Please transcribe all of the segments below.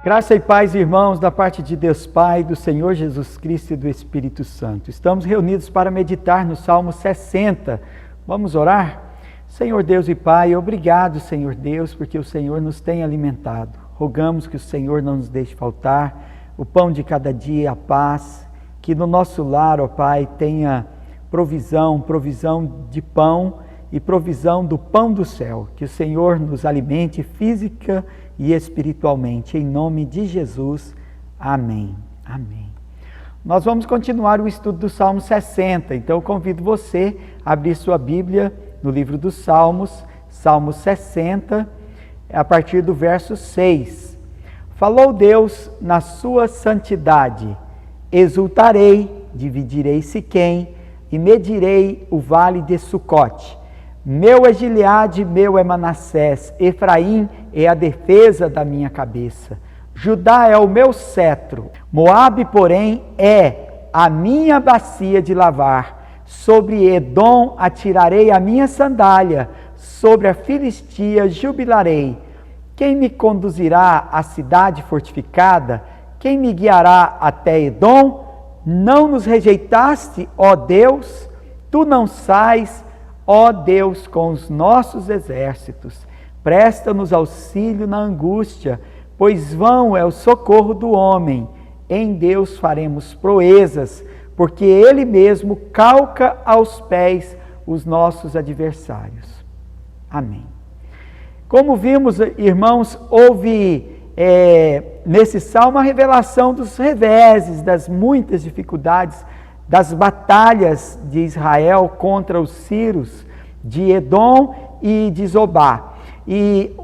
Graça e paz, irmãos, da parte de Deus Pai, do Senhor Jesus Cristo e do Espírito Santo. Estamos reunidos para meditar no Salmo 60. Vamos orar? Senhor Deus e Pai, obrigado, Senhor Deus, porque o Senhor nos tem alimentado. Rogamos que o Senhor não nos deixe faltar o pão de cada dia, a paz, que no nosso lar, ó Pai, tenha provisão de pão e provisão do pão do céu. Que o Senhor nos alimente física e espiritualmente, em nome de Jesus. Amém. Amém. Nós vamos continuar o estudo do Salmo 60, então eu convido você a abrir sua Bíblia no livro dos Salmos, Salmo 60, a partir do verso 6. Falou Deus na sua santidade: exultarei, dividirei Siquém e medirei o vale de Sucote. Meu é Gileade, meu é Manassés, Efraim é a defesa da minha cabeça. Judá é o meu cetro, Moabe, porém, é a minha bacia de lavar. Sobre Edom atirarei a minha sandália, sobre a Filistia jubilarei. Quem me conduzirá à cidade fortificada? Quem me guiará até Edom? Não nos rejeitaste, ó Deus? Tu não sais, ó Deus, com os nossos exércitos. Presta-nos auxílio na angústia, pois vão é o socorro do homem. Em Deus faremos proezas, porque Ele mesmo calca aos pés os nossos adversários. Amém. Como vimos, irmãos, houve nesse salmo a revelação dos reveses, das muitas dificuldades, das batalhas de Israel contra os sírios de Edom e de Zobá. E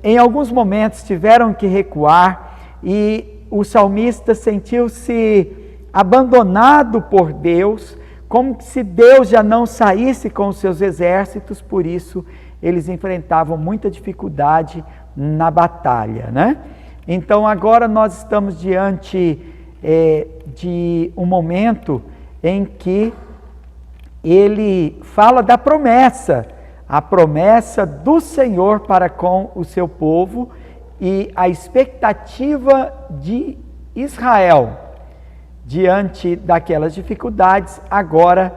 em alguns momentos tiveram que recuar e o salmista sentiu-se abandonado por Deus, como se Deus já não saísse com os seus exércitos, por isso eles enfrentavam muita dificuldade na batalha, né? Então agora nós estamos diante de um momento em que ele fala da promessa, a promessa do Senhor para com o seu povo e a expectativa de Israel diante daquelas dificuldades. Agora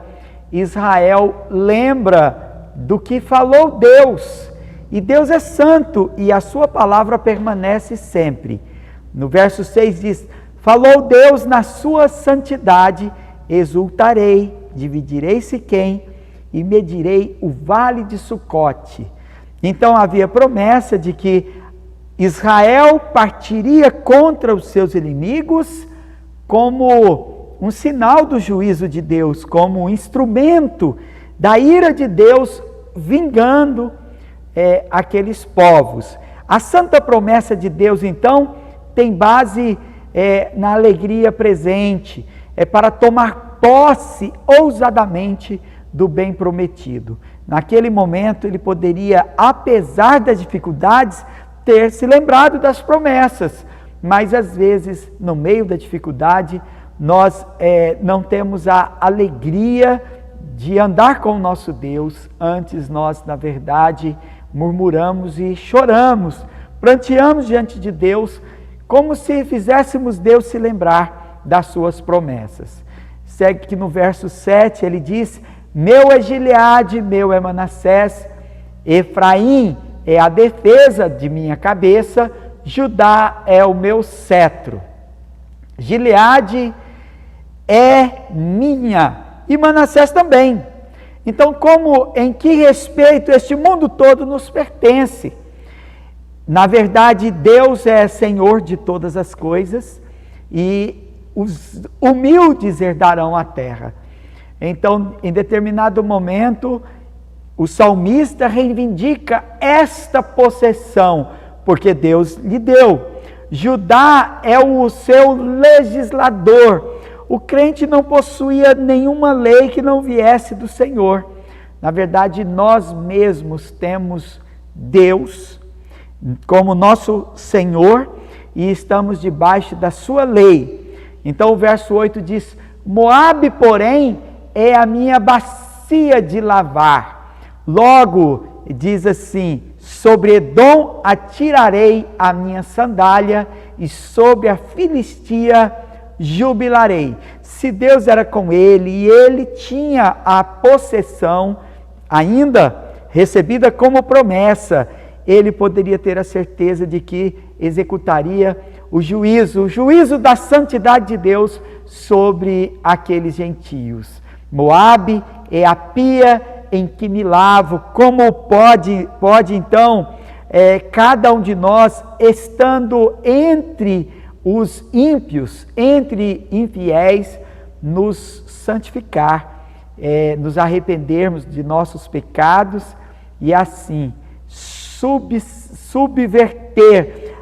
Israel lembra do que falou Deus, e Deus é santo e a sua palavra permanece sempre. No verso 6 diz: falou Deus na sua santidade: exultarei, dividirei Siquém e medirei o vale de Sucote. Então havia promessa de que Israel partiria contra os seus inimigos como um sinal do juízo de Deus, como um instrumento da ira de Deus vingando aqueles povos. A santa promessa de Deus, então, tem base na alegria presente, para tomar posse ousadamente do bem prometido. Naquele momento ele poderia, apesar das dificuldades, ter se lembrado das promessas, mas às vezes no meio da dificuldade nós não temos a alegria de andar com o nosso Deus. Antes nós, na verdade, murmuramos e choramos, pranteamos diante de Deus, como se fizéssemos Deus se lembrar das suas promessas. Segue que no verso 7 ele diz: meu é Gileade, meu é Manassés, Efraim é a defesa de minha cabeça, Judá é o meu cetro. Gileade é minha e Manassés também. Então, como em que respeito este mundo todo nos pertence? Na verdade, Deus é Senhor de todas as coisas e os humildes herdarão a terra. Então, em determinado momento, o salmista reivindica esta possessão, porque Deus lhe deu. Judá é o seu legislador. O crente não possuía nenhuma lei que não viesse do Senhor. Na verdade, nós mesmos temos Deus como nosso Senhor e estamos debaixo da sua lei. Então o verso 8 diz: Moabe, porém, é a minha bacia de lavar. Logo, diz assim: sobre Edom atirarei a minha sandália e sobre a Filistia jubilarei. Se Deus era com ele e ele tinha a possessão ainda recebida como promessa, ele poderia ter a certeza de que executaria o juízo da santidade de Deus sobre aqueles gentios. Moabe é a pia em que me lavo. Como pode então cada um de nós, estando entre os ímpios, entre infiéis, nos santificar, nos arrependermos de nossos pecados e assim subverter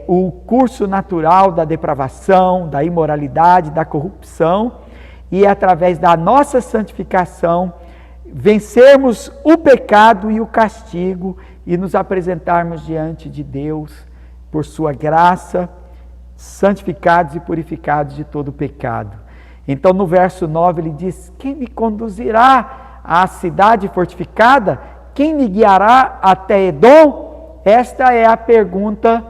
o curso natural da depravação, da imoralidade, da corrupção, e através da nossa santificação vencermos o pecado e o castigo e nos apresentarmos diante de Deus por sua graça, santificados e purificados de todo o pecado. Então no verso 9 ele diz: quem me conduzirá à cidade fortificada? Quem me guiará até Edom? Esta é a pergunta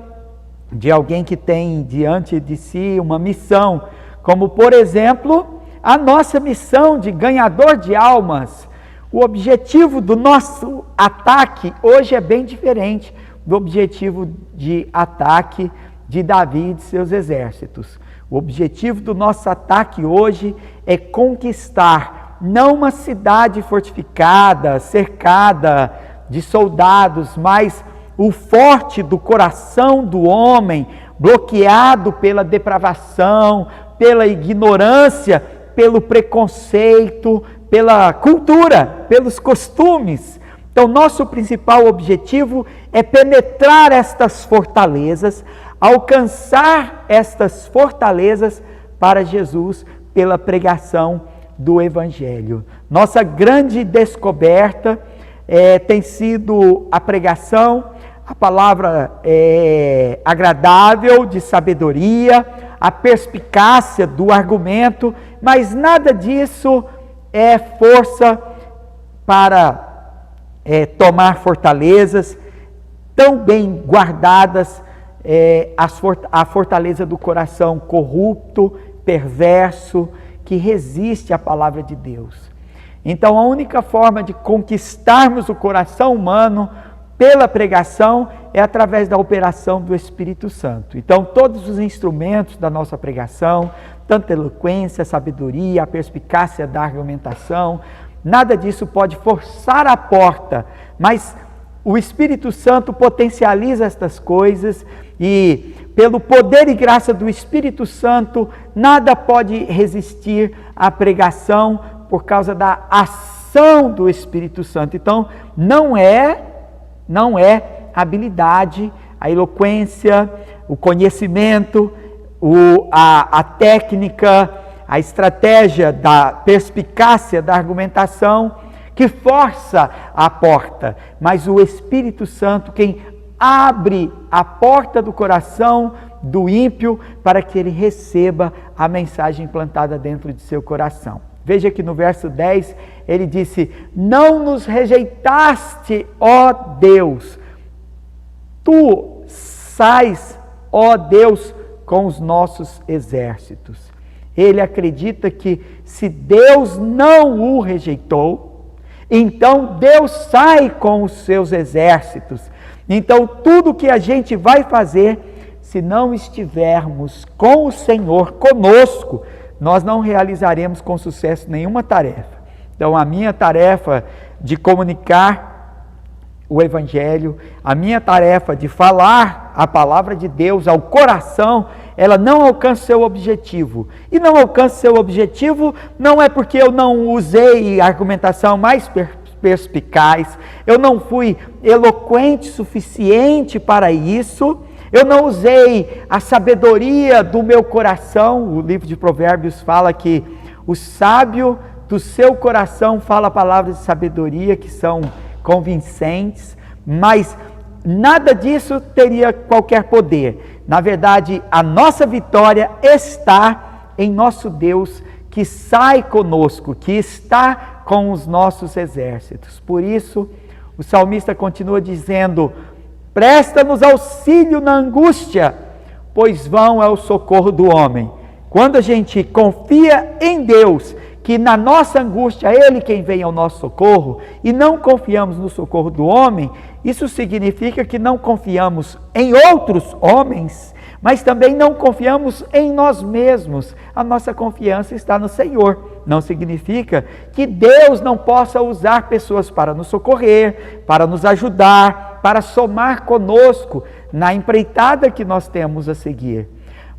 de alguém que tem diante de si uma missão, como por exemplo a nossa missão de ganhador de almas. O objetivo do nosso ataque hoje é bem diferente do objetivo de ataque de Davi e de seus exércitos. O objetivo do nosso ataque hoje é conquistar não uma cidade fortificada, cercada de soldados, mas o forte do coração do homem, bloqueado pela depravação, pela ignorância, pelo preconceito, pela cultura, pelos costumes. Então, nosso principal objetivo é penetrar estas fortalezas, alcançar estas fortalezas para Jesus pela pregação do Evangelho. Nossa grande descoberta tem sido a pregação, a palavra agradável de sabedoria, a perspicácia do argumento, mas nada disso é força para tomar fortalezas tão bem guardadas, a fortaleza do coração corrupto, perverso, que resiste à palavra de Deus. Então a única forma de conquistarmos o coração humano pela pregação é através da operação do Espírito Santo. Então todos os instrumentos da nossa pregação, tanto a eloquência, a sabedoria, a perspicácia da argumentação, nada disso pode forçar a porta, mas o Espírito Santo potencializa estas coisas e, pelo poder e graça do Espírito Santo, nada pode resistir à pregação por causa da ação do Espírito Santo. Então, não é a habilidade, a eloquência, o conhecimento, a técnica, a estratégia da perspicácia da argumentação que força a porta, mas o Espírito Santo quem abre a porta do coração do ímpio para que ele receba a mensagem implantada dentro de seu coração. Veja que no verso 10 ele disse: não nos rejeitaste, ó Deus, tu sais, ó Deus, com os nossos exércitos. Ele acredita que se Deus não o rejeitou, então Deus sai com os seus exércitos. Então tudo que a gente vai fazer, se não estivermos com o Senhor conosco, nós não realizaremos com sucesso nenhuma tarefa. Então a minha tarefa de comunicar o Evangelho, a minha tarefa de falar a palavra de Deus ao coração, ela não alcança seu objetivo. E não alcança seu objetivo não é porque eu não usei a argumentação mais perspicaz, eu não fui eloquente suficiente para isso, eu não usei a sabedoria do meu coração. O livro de Provérbios fala que o sábio do seu coração fala palavras de sabedoria que são convincentes, mas nada disso teria qualquer poder. Na verdade, a nossa vitória está em nosso Deus que sai conosco, que está com os nossos exércitos. Por isso, O salmista continua dizendo: presta-nos auxílio na angústia, pois vão é o socorro do homem. Quando a gente confia em Deus, que na nossa angústia é Ele quem vem ao nosso socorro, e não confiamos no socorro do homem, isso significa que não confiamos em outros homens, mas também não confiamos em nós mesmos. A nossa confiança está no Senhor. Não significa que Deus não possa usar pessoas para nos socorrer, para nos ajudar, para somar conosco na empreitada que nós temos a seguir.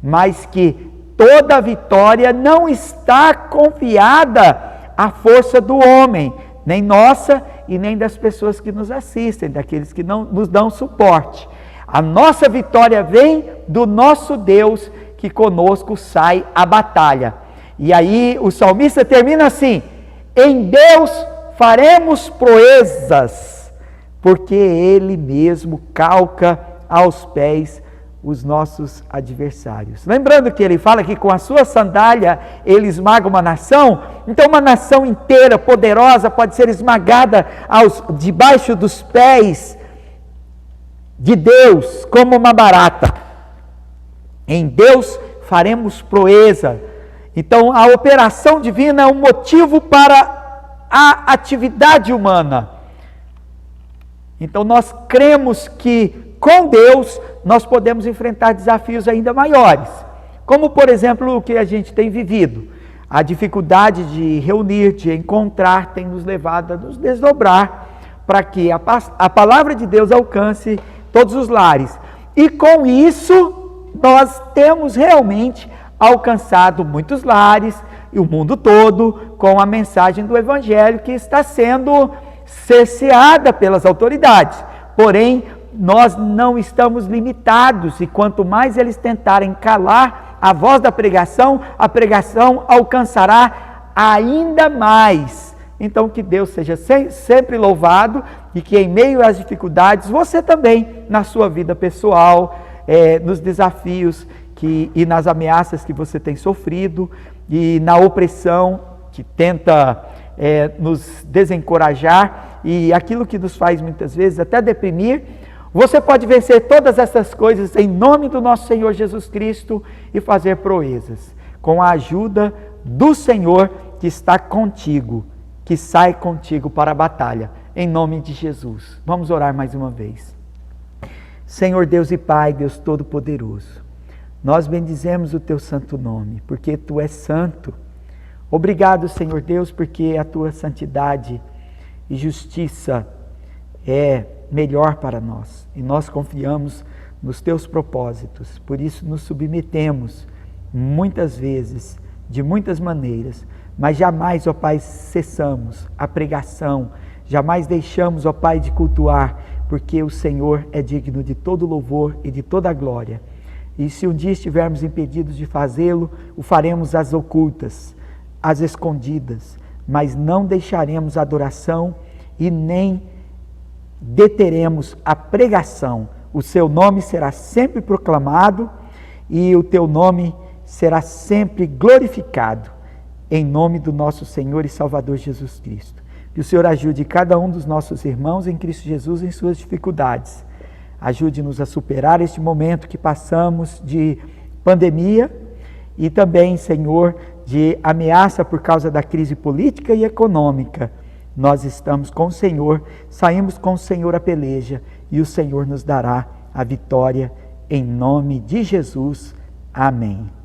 Mas que toda a vitória não está confiada à força do homem, nem nossa e nem das pessoas que nos assistem, daqueles que não nos dão suporte. A nossa vitória vem do nosso Deus, que conosco sai à batalha. E aí o salmista termina assim: em Deus faremos proezas, porque Ele mesmo calca aos pés os nossos adversários. Lembrando que ele fala que com a sua sandália ele esmaga uma nação, então uma nação inteira, poderosa, pode ser esmagada debaixo dos pés de Deus, como uma barata. Em Deus faremos proeza. Então a operação divina é um motivo para a atividade humana. Então nós cremos que com Deus nós podemos enfrentar desafios ainda maiores, como por exemplo o que a gente tem vivido. A dificuldade de reunir, de encontrar, tem nos levado a nos desdobrar para que a palavra de Deus alcance todos os lares. E com isso nós temos realmente alcançado muitos lares e o mundo todo com a mensagem do Evangelho, que está sendo cerceada pelas autoridades. Porém, nós não estamos limitados, e quanto mais eles tentarem calar a voz da pregação, a pregação alcançará ainda mais. Então que Deus seja sempre louvado, e que em meio às dificuldades, você também, na sua vida pessoal, nos desafios e nas ameaças que você tem sofrido, e na opressão que tenta nos desencorajar, e aquilo que nos faz muitas vezes até deprimir, você pode vencer todas essas coisas em nome do nosso Senhor Jesus Cristo e fazer proezas, com a ajuda do Senhor que está contigo, que sai contigo para a batalha, em nome de Jesus. Vamos orar mais uma vez. Senhor Deus e Pai, Deus Todo-Poderoso, nós bendizemos o Teu santo nome, porque Tu és santo. Obrigado, Senhor Deus, porque a Tua santidade e justiça é melhor para nós, e nós confiamos nos Teus propósitos. Por isso nos submetemos muitas vezes, de muitas maneiras, mas jamais, ó Pai, cessamos a pregação, jamais deixamos, ó Pai, de cultuar, porque o Senhor é digno de todo louvor e de toda glória. E se um dia estivermos impedidos de fazê-lo, o faremos às ocultas, às escondidas, mas não deixaremos a adoração e nem deteremos a pregação. O Seu nome será sempre proclamado e o Teu nome será sempre glorificado, em nome do nosso Senhor e Salvador Jesus Cristo. Que o Senhor ajude cada um dos nossos irmãos em Cristo Jesus em suas dificuldades. Ajude-nos a superar este momento que passamos de pandemia e também, Senhor, de ameaça por causa da crise política e econômica. Nós estamos com o Senhor, saímos com o Senhor a peleja e o Senhor nos dará a vitória em nome de Jesus. Amém.